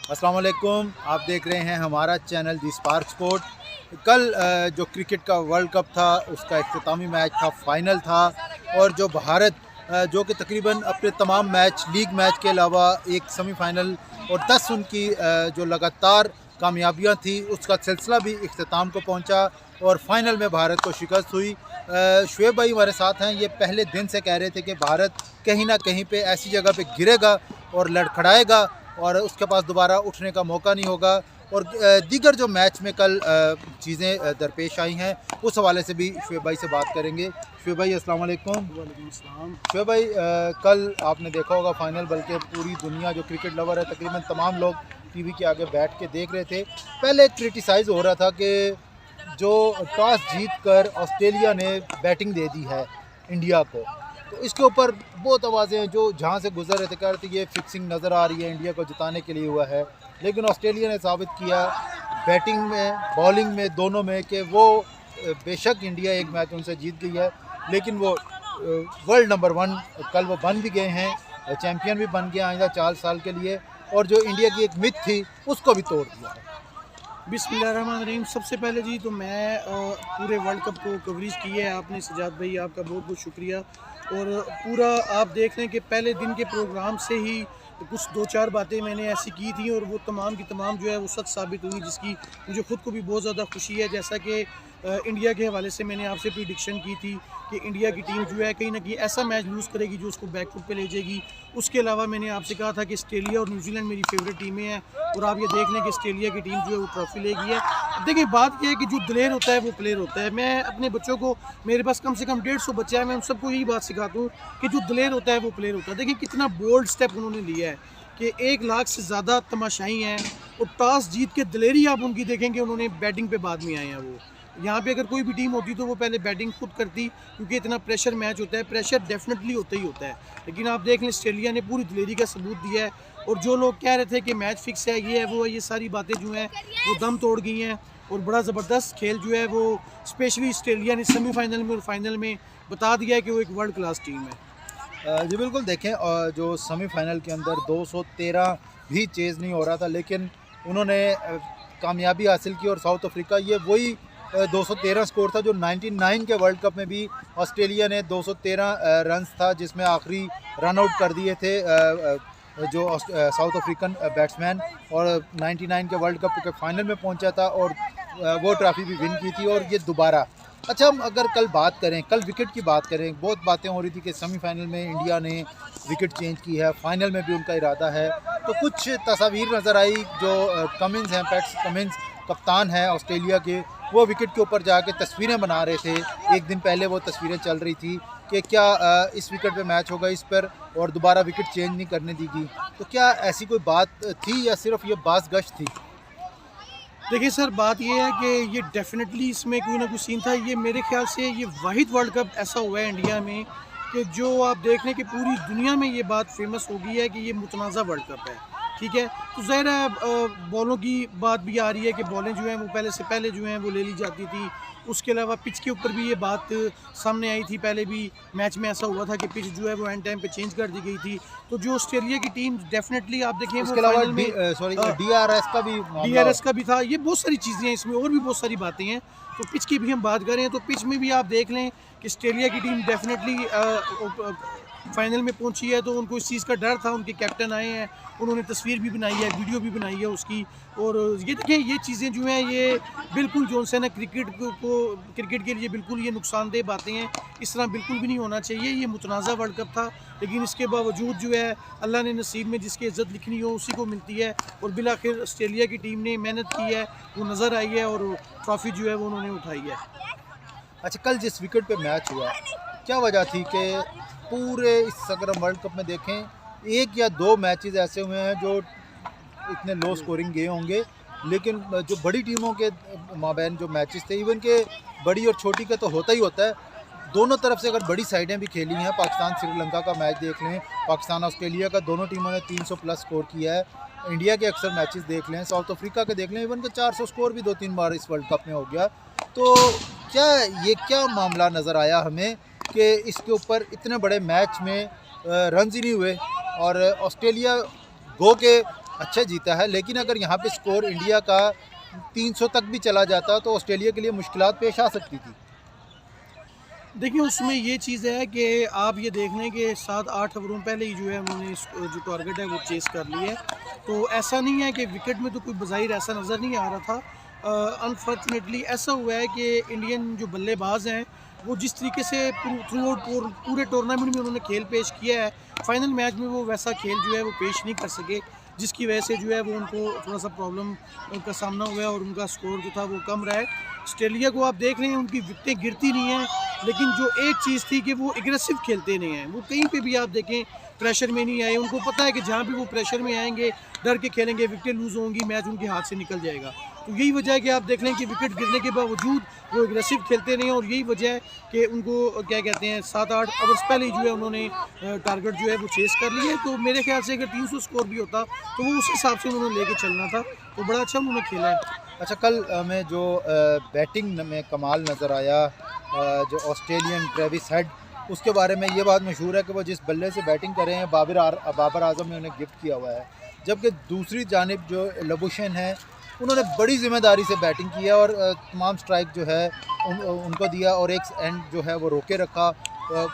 अस्सलाम वालेकुम। आप देख रहे हैं हमारा चैनल दी स्पार्क स्पोर्ट। कल जो क्रिकेट का वर्ल्ड कप था उसका इख्तितामी मैच था, फाइनल था। और जो भारत जो कि तकरीबन अपने तमाम मैच, लीग मैच के अलावा एक सेमीफाइनल और 10 उनकी जो लगातार कामयाबियां थी उसका सिलसिला भी इख्तिताम को पहुंचा और फाइनल में भारत को शिकस्त हुई। शुएब भाई हमारे साथ हैं। ये पहले दिन से कह रहे थे कि भारत कहीं ना कहीं पे ऐसी जगह पे गिरेगा और लड़खड़ाएगा और उसके पास दोबारा उठने का मौका नहीं होगा। और दीगर जो मैच में कल चीज़ें दरपेश आई हैं उस हवाले से भी शुएब भाई से बात करेंगे। शुएब भाई अस्सलाम वालेकुम। वालेकुम अस्सलाम। शुएब भाई, कल आपने देखा होगा फाइनल, बल्कि पूरी दुनिया जो क्रिकेट लवर है तकरीबन तमाम लोग टीवी के आगे बैठ के देख रहे थे। पहले क्रिटिसाइज़ हो रहा था कि जो टॉस जीत कर ऑस्ट्रेलिया ने बैटिंग दे दी है इंडिया को, तो इसके ऊपर बहुत आवाज़ें हैं जो जहाँ से गुजर रहे थे, कह रहे थे ये फिक्सिंग नज़र आ रही है, इंडिया को जिताने के लिए हुआ है। लेकिन ऑस्ट्रेलिया ने साबित किया बैटिंग में, बॉलिंग में, दोनों में कि वो बेशक इंडिया एक मैच उनसे जीत गई है लेकिन वो वर्ल्ड नंबर 1 कल वो बन भी गए हैं, चैम्पियन भी बन गया आइंदा 4 साल के लिए। और जो इंडिया की एक मिथ थी उसको भी तोड़ दिया है। बिस्मिल्लाहिर्रहमानिर्रहीम। सबसे पहले जी तो मैं पूरे वर्ल्ड कप को कवरेज की है आपने, सजाद भाई आपका बहुत बहुत शुक्रिया। और पूरा आप देख लें कि पहले दिन के प्रोग्राम से ही कुछ 2-4 बातें मैंने ऐसी की थी और वो तमाम की तमाम जो है वो सच साबित हुई, जिसकी मुझे ख़ुद को भी बहुत ज़्यादा खुशी है। जैसा कि इंडिया के हवाले से मैंने आपसे प्रिडिक्शन की थी कि इंडिया की टीम जो है कहीं ना कहीं ऐसा मैच लूज़ करेगी जो उसको बैकफुट पे ले जाएगी। उसके अलावा मैंने आपसे कहा था कि ऑस्ट्रेलिया और न्यूजीलैंड मेरी फेवरेट टीमें हैं और आप ये देख लें कि ऑस्ट्रेलिया की टीम जो है वो ट्रॉफी लेगी है। देखिए बात यह है कि जो दिलेर होता है वो प्लेयर होता है। मैं अपने बच्चों को, मेरे पास कम से कम 150 बच्चे हैं, मैं उन सबको यही बात सिखाता हूँ कि जो दिलेर होता है वो प्लेयर होता है। देखिए कितना बोल्ड स्टेप उन्होंने लिया है कि 1 लाख से ज़्यादा तमाशाई हैं और टॉस जीत के दिलेरी आप उनकी देखेंगे, उन्होंने बैटिंग पे बाद में आए हैं। वो यहाँ पे अगर कोई भी टीम होती तो वो पहले बैटिंग खुद करती, क्योंकि इतना प्रेशर मैच होता है, प्रेशर डेफिनेटली होता ही होता है। लेकिन आप देख लें ऑस्ट्रेलिया ने पूरी दिलेरी का सबूत दिया है और जो लोग कह रहे थे कि मैच फिक्स है, ये है वो है, ये सारी बातें जो हैं वो दम तोड़ गई हैं। और बड़ा ज़बरदस्त खेल जो है वो स्पेशली ऑस्ट्रेलिया ने सेमीफाइनल में और फाइनल में बता दिया है कि वो एक वर्ल्ड क्लास टीम है। जी बिल्कुल। देखें जो सेमीफाइनल के अंदर 213 भी चेज़ नहीं हो रहा था लेकिन उन्होंने कामयाबी हासिल की और साउथ अफ्रीका, ये वही 213 स्कोर था जो 99 के वर्ल्ड कप में भी ऑस्ट्रेलिया ने 213 रन्स था जिसमें आखिरी रन आउट कर दिए थे जो साउथ अफ्रीकन बैट्समैन, और 99 के वर्ल्ड कप के फाइनल में पहुंचा था और वो ट्रॉफी भी विन की थी। और ये दोबारा, अच्छा हम अगर कल बात करें, कल विकेट की बात करें, बहुत बातें हो रही थी कि सेमीफाइनल में इंडिया ने विकेट चेंज की है, फाइनल में भी उनका इरादा है। तो कुछ तस्वीर नज़र आई जो कमिंस हैं, पैट्स कमिंस कप्तान है ऑस्ट्रेलिया के, वो विकेट के ऊपर जाके तस्वीरें बना रहे थे। एक दिन पहले वो तस्वीरें चल रही थी कि क्या इस विकेट पे मैच होगा इस पर और दोबारा विकेट चेंज नहीं करने देगी। तो क्या ऐसी कोई बात थी या सिर्फ ये बाज़ गश्त थी? देखिए सर, बात ये है कि ये डेफिनेटली इसमें कोई ना कोई सीन था। ये मेरे ख्याल से ये वाहिद वर्ल्ड कप ऐसा हुआ है इंडिया में कि जो आप देख लें कि पूरी दुनिया में ये बात फेमस हो गई है कि ये मुतनाज़ा वर्ल्ड कप है। ठीक है, तो ज़ाहिर है बॉलों की बात भी आ रही है कि बॉलें जो हैं वो पहले से पहले जो हैं वो ले ली जाती थी। उसके अलावा पिच के ऊपर भी ये बात सामने आई थी, पहले भी मैच में ऐसा हुआ था कि पिच जो है वो एंड टाइम पे चेंज कर दी गई थी। तो जो ऑस्ट्रेलिया की टीम डेफिनेटली आप देखें उसके वो अलावा फाइनल में डीआरएस का भी था, ये बहुत सारी चीज़ें हैं इसमें और भी बहुत सारी बातें हैं। तो पिच की भी हम बात करें तो पिच में भी आप देख लें कि ऑस्ट्रेलिया की टीम डेफिनेटली फाइनल में पहुंची है, तो उनको इस चीज़ का डर था। उनके कैप्टन आए हैं, उन्होंने तस्वीर भी बनाई है, वीडियो भी बनाई है उसकी। और ये देखें ये चीज़ें जो हैं ये बिल्कुल जो है ना क्रिकेट के लिए बिल्कुल ये नुकसानदेह बातें हैं। इस तरह बिल्कुल भी नहीं होना चाहिए। ये मुतनाज़ा वर्ल्ड कप था लेकिन इसके बावजूद जो है अल्लाह ने नसीब में जिसकी इज़्ज़त लिखनी हो उसी को मिलती है। और बिलाखिर ऑस्ट्रेलिया की टीम ने मेहनत की है, वो नज़र आई है और ट्रॉफ़ी जो है वो उन्होंने उठाई है। अच्छा, कल जिस विकेट पे मैच हुआ, क्या वजह थी कि पूरे इस अगर हम वर्ल्ड कप में देखें 1 या 2 मैचेस ऐसे हुए हैं जो इतने लो स्कोरिंग गए होंगे, लेकिन जो बड़ी टीमों के माबैन जो मैचेस थे, इवन के बड़ी और छोटी का तो होता ही होता है, दोनों तरफ से अगर बड़ी साइडें भी खेली हैं, पाकिस्तान श्रीलंका का मैच देख लें, पाकिस्तान ऑस्ट्रेलिया का, दोनों टीमों ने 300 प्लस स्कोर किया है। इंडिया के अक्सर मैचेस देख लें, साउथ अफ्रीका के देख लें, इवन के 400 स्कोर भी 2-3 बार इस वर्ल्ड कप में हो गया। तो क्या मामला नज़र आया हमें कि इसके ऊपर इतने बड़े मैच में रन्स ही नहीं हुए और ऑस्ट्रेलिया गो के अच्छा जीता है, लेकिन अगर यहाँ पे स्कोर इंडिया का 300 तक भी चला जाता तो ऑस्ट्रेलिया के लिए मुश्किलात पेश आ सकती थी। देखिए उसमें ये चीज़ है कि आप ये देख लें कि 7-8 ओवरों पहले ही जो है उन्होंने जो टारगेट है वो चेस कर लिया है। तो ऐसा नहीं है कि विकेट में तो कोई बज़ाहिर ऐसा नज़र नहीं आ रहा था। अनफॉर्चुनेटली ऐसा हुआ है कि इंडियन जो बल्लेबाज हैं वो जिस तरीके से थ्रू आउट पूरे टूर्नामेंट में उन्होंने खेल पेश किया है, फाइनल मैच में वो वैसा खेल जो है वो पेश नहीं कर सके, जिसकी वजह से जो है वो उनको थोड़ा सा प्रॉब्लम का सामना हुआ है और उनका स्कोर जो था वो कम रहा है। ऑस्ट्रेलिया को आप देख रहे हैं उनकी विकेटें गिरती नहीं हैं, लेकिन जो एक चीज़ थी कि वो एग्रेसिव खेलते नहीं हैं। वो कहीं पे भी आप देखें प्रेशर में नहीं आए, उनको पता है कि जहाँ भी वो प्रेशर में आएंगे डर के खेलेंगे, विकेटें लूज़ होंगी, मैच उनके हाथ से निकल जाएगा। तो यही वजह है कि आप देख लें कि विकेट गिरने के बावजूद वो एग्रेसिव खेलते नहीं हैं और यही वजह है कि उनको क्या कहते हैं 7-8 ओवर्स पहले ही जो है उन्होंने टारगेट जो है वो चेस कर लिया है। तो मेरे ख्याल से अगर 300 स्कोर भी होता तो वो उस हिसाब से उन्होंने लेके चलना था, तो बड़ा अच्छा उन्होंने खेला है। अच्छा, कल में जो बैटिंग में कमाल नज़र आया, जो ऑस्ट्रेलियन ट्रेविस हेड, उसके बारे में ये बात मशहूर है कि वो जिस बल्ले से बैटिंग कर रहे हैं बाबर आजम ने उन्हें गिफ्ट किया हुआ है। जबकि दूसरी जानिब जो लबुशेन है उन्होंने बड़ी ज़िम्मेदारी से बैटिंग किया और तमाम स्ट्राइक जो है उनको दिया और एक एंड जो है वो रोके रखा।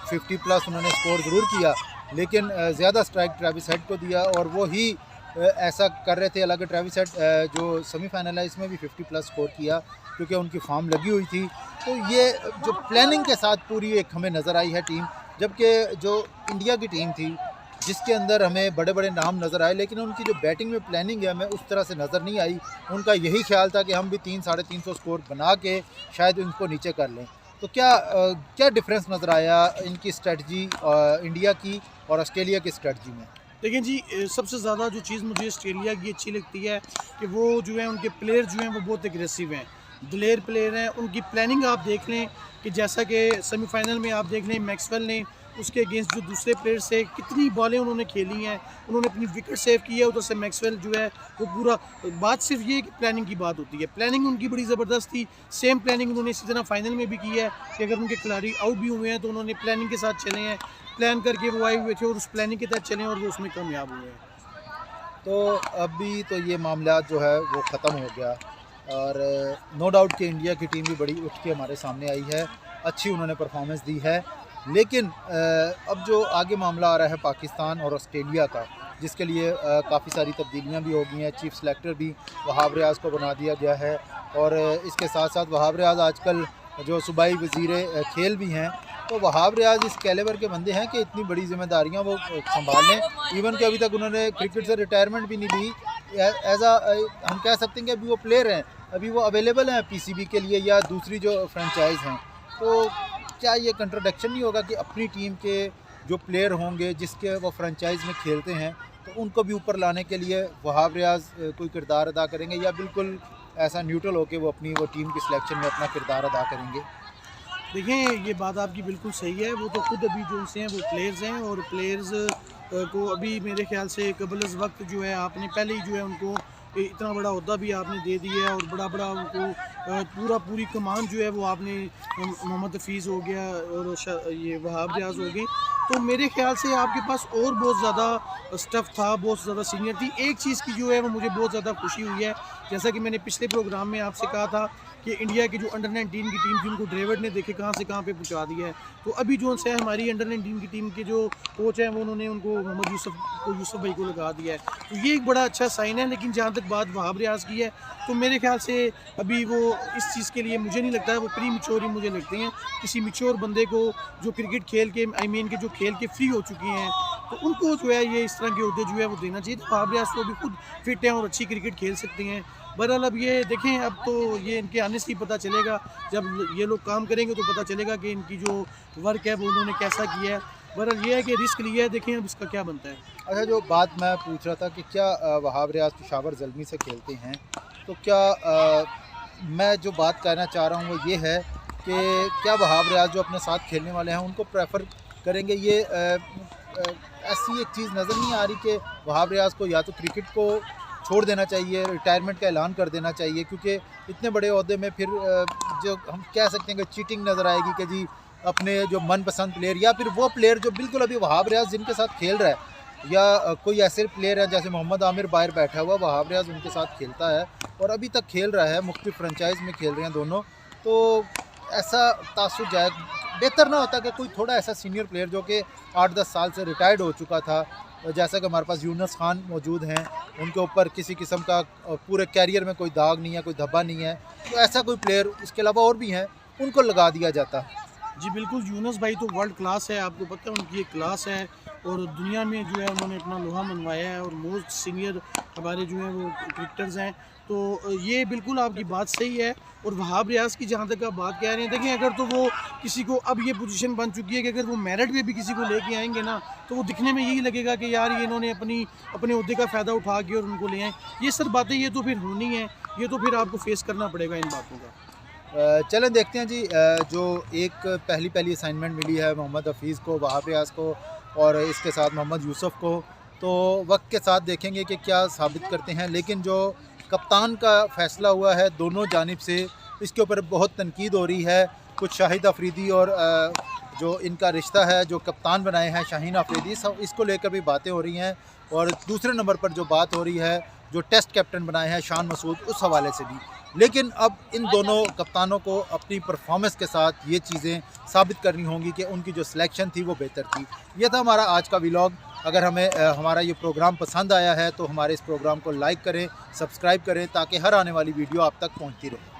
50 प्लस उन्होंने स्कोर ज़रूर किया, लेकिन ज़्यादा स्ट्राइक ट्रेविस हेड को दिया और वो ही ऐसा कर रहे थे। हालांकि ट्रेविस हेड जो सेमीफाइनल है इसमें भी 50 प्लस स्कोर किया क्योंकि उनकी फॉर्म लगी हुई थी। तो ये जो प्लानिंग के साथ पूरी एक हमें नज़र आई है टीम, जबकि जो इंडिया की टीम थी जिसके अंदर हमें बड़े बड़े नाम नज़र आए, लेकिन उनकी जो बैटिंग में प्लानिंग है हमें उस तरह से नज़र नहीं आई। उनका यही ख्याल था कि हम भी 300-350 स्कोर बना के शायद इनको नीचे कर लें। तो क्या डिफरेंस नज़र आया इनकी स्ट्रेटजी इंडिया की और ऑस्ट्रेलिया की स्ट्रेटजी में? देखिए जी, सबसे ज़्यादा जो चीज़ मुझे ऑस्ट्रेलिया की अच्छी लगती है कि वो जो है उनके प्लेयर जो हैं वो बहुत एग्रेसिव हैं, दिलेर प्लेयर हैं। उनकी प्लानिंग आप देख लें कि जैसा कि सेमीफाइनल में आप देख लें मैक्सवेल ने उसके अगेंस्ट जो दूसरे प्लेयर से कितनी बॉलें उन्होंने खेली हैं, उन्होंने अपनी विकेट सेव की है। उधर से मैक्सवेल जो है वो पूरा, बात सिर्फ ये कि प्लानिंग की बात होती है, प्लानिंग उनकी बड़ी ज़बरदस्त थी। सेम प्लानिंग उन्होंने इसी तरह फाइनल में भी की है कि अगर उनके खिलाड़ी आउट भी हुए हैं तो उन्होंने प्लानिंग के साथ चले हैं, प्लान करके वो आए हुए थे और उस प्लानिंग के तहत चले और वो उसमें कामयाब हुए हैं। तो अभी तो ये मामला जो है वो ख़त्म हो गया और नो डाउट कि इंडिया की टीम भी बड़ी उठ के हमारे सामने आई है, अच्छी उन्होंने परफॉर्मेंस दी है। लेकिन अब जो आगे मामला आ रहा है पाकिस्तान और ऑस्ट्रेलिया का, जिसके लिए काफ़ी सारी तब्दीलियां भी हो गई हैं। चीफ सेलेक्टर भी वहाब रियाज़ को बना दिया गया है और इसके साथ साथ वहाब रियाज़ आजकल जो सूबाई वज़ीर खेल भी हैं। तो वहाब रियाज़ इस कैलेबर के बंदे हैं कि इतनी बड़ी जिम्मेदारियां वो संभाल लें। इवन कि अभी तक उन्होंने क्रिकेट से रिटायरमेंट भी नहीं ली। हम कह सकते हैं कि अभी वो प्लेयर हैं, अभी वो अवेलेबल हैं पीसीबी के लिए या दूसरी जो फ्रेंचाइज हैं। तो क्या ये कंट्रोडिक्शन नहीं होगा कि अपनी टीम के जो प्लेयर होंगे जिसके वो फ्रेंचाइज में खेलते हैं तो उनको भी ऊपर लाने के लिए वहाब रियाज़ कोई किरदार अदा करेंगे, या बिल्कुल ऐसा न्यूट्रल होकर वो अपनी टीम की सिलेक्शन में अपना किरदार अदा करेंगे? देखें, ये बात आपकी बिल्कुल सही है। वो तो खुद अभी जो से हैं वो प्लेयर्स हैं और प्लेयर्स को अभी मेरे ख्याल से कबल वक्त जो है आपने पहले ही जो है उनको इतना बड़ा ओहदा भी आपने दे दिया है और बड़ा उनको पूरी कमान जो है वो आपने, मोहम्मद हफीज़ हो गया और ये वहाब रियाज़ हो गई। तो मेरे ख्याल से आपके पास और बहुत ज़्यादा स्टफ़ था, बहुत ज़्यादा सीनियर थी। एक चीज़ की जो है वो मुझे बहुत ज़्यादा खुशी हुई है, जैसा कि मैंने पिछले प्रोग्राम में आपसे कहा था कि इंडिया की जो अंडर 19 की टीम थी उनको ड्रेविड ने देखे कहाँ से कहाँ पे पहुँचा दिया है। तो अभी जो है हमारी अंडर 19 की टीम के जो कोच हैं वो उन्होंने उनको मोहम्मद यूसुफ भाई को लगा दिया है। तो ये एक बड़ा अच्छा साइन है। लेकिन जहाँ तक बात वहाब रियाज़ की है तो मेरे ख्याल से अभी वो इस चीज़ के लिए मुझे नहीं लगता है, वो प्री मिच्योर ही मुझे लगते हैं। किसी मिच्योर बंदे को जो क्रिकेट खेल के के जो खेल के फ्री हो चुके हैं तो उनको जो है ये इस तरह के अहदे जो है वो देना चाहिए। तो वहाब रियाज़ को भी खुद फिट हैं और अच्छी क्रिकेट खेल सकते हैं। बहरहाल अब ये देखें, अब तो ये इनके आने से ही पता चलेगा, जब ये लोग काम करेंगे तो पता चलेगा कि इनकी जो वर्क है वो उन्होंने कैसा किया है। बहरहाल ये है कि रिस्क लिया है, देखें अब इसका क्या बनता है। अच्छा, जो बात मैं पूछ रहा था कि क्या वहाब रियाज़ पेशावर ज़ल्मी से खेलते हैं, तो क्या मैं जो बात कहना चाह रहा हूँ वो ये है कि क्या वहाब रियाज़ जो अपने साथ खेलने वाले हैं उनको प्रेफर करेंगे? ये ऐसी एक चीज़ नज़र नहीं आ रही कि वहाब रियाज़ को या तो क्रिकेट को छोड़ देना चाहिए, रिटायरमेंट का ऐलान कर देना चाहिए, क्योंकि इतने बड़े ओहदे में फिर जो हम कह सकते हैं कि चीटिंग नज़र आएगी कि जी अपने जो मनपसंद प्लेयर या फिर वो प्लेयर जो बिल्कुल अभी वहाब रियाज़ जिनके साथ खेल रहा है या कोई ऐसे प्लेयर हैं जैसे मोहम्मद आमिर बाहर बैठा हुआ, वहाब रियाज उनके साथ खेलता है और अभी तक खेल रहा है, मुख्तलिफ फ्रेंचाइज में खेल रहे हैं दोनों। तो ऐसा तासुर जाए, बेहतर ना होता कि कोई थोड़ा ऐसा सीनियर प्लेयर जो कि 8-10 साल से रिटायर्ड हो चुका था, जैसा कि हमारे पास यूनुस खान मौजूद हैं, उनके ऊपर किसी किस्म का पूरे कैरियर में कोई दाग नहीं है, कोई धब्बा नहीं है, तो ऐसा कोई प्लेयर, इसके अलावा और भी हैं, उनको लगा दिया जाता। जी बिल्कुल, यूनुस भाई तो वर्ल्ड क्लास है, आपको पता है उनकी एक क्लास है और दुनिया में जो है उन्होंने अपना लोहा मनवाया है और मोस्ट सीनियर हमारे जो हैं वो क्रिकेटर्स हैं। तो ये बिल्कुल आपकी बात सही है। और वहाब रियाज की जहाँ तक आप बात कह रहे हैं, देखिए अगर तो वो किसी को, अब ये पोजीशन बन चुकी है कि अगर वो मेरिट में भी किसी को लेके आएंगे ना, तो वो दिखने में यही लगेगा कि यार ये इन्होंने अपने ओहदे का फ़ायदा उठा के और उनको ले आए। ये सब बातें ये तो फिर होनी है, ये तो फिर आपको फेस करना पड़ेगा इन बातों का। चलें देखते हैं जी, जो एक पहली असाइनमेंट मिली है मोहम्मद हफीज़ को, वहाब रियाज को और इसके साथ मोहम्मद यूसुफ को, तो वक्त के साथ देखेंगे कि क्या साबित करते हैं। लेकिन जो कप्तान का फ़ैसला हुआ है दोनों जानिब से, इसके ऊपर बहुत तनकीद हो रही है। कुछ शाहिद अफरीदी और जो इनका रिश्ता है, जो कप्तान बनाए हैं शाहीन अफरीदी, सब इसको लेकर भी बातें हो रही हैं। और दूसरे नंबर पर जो बात हो रही है, जो टेस्ट कैप्टन बनाए हैं शान मसूद, उस हवाले से भी। लेकिन अब इन दोनों कप्तानों को अपनी परफॉर्मेंस के साथ ये चीज़ें साबित करनी होंगी कि उनकी जो सिलेक्शन थी वो बेहतर थी। ये था हमारा आज का व्लॉग। अगर हमें हमारा ये प्रोग्राम पसंद आया है तो हमारे इस प्रोग्राम को लाइक करें, सब्सक्राइब करें, ताकि हर आने वाली वीडियो आप तक पहुंचती रहे।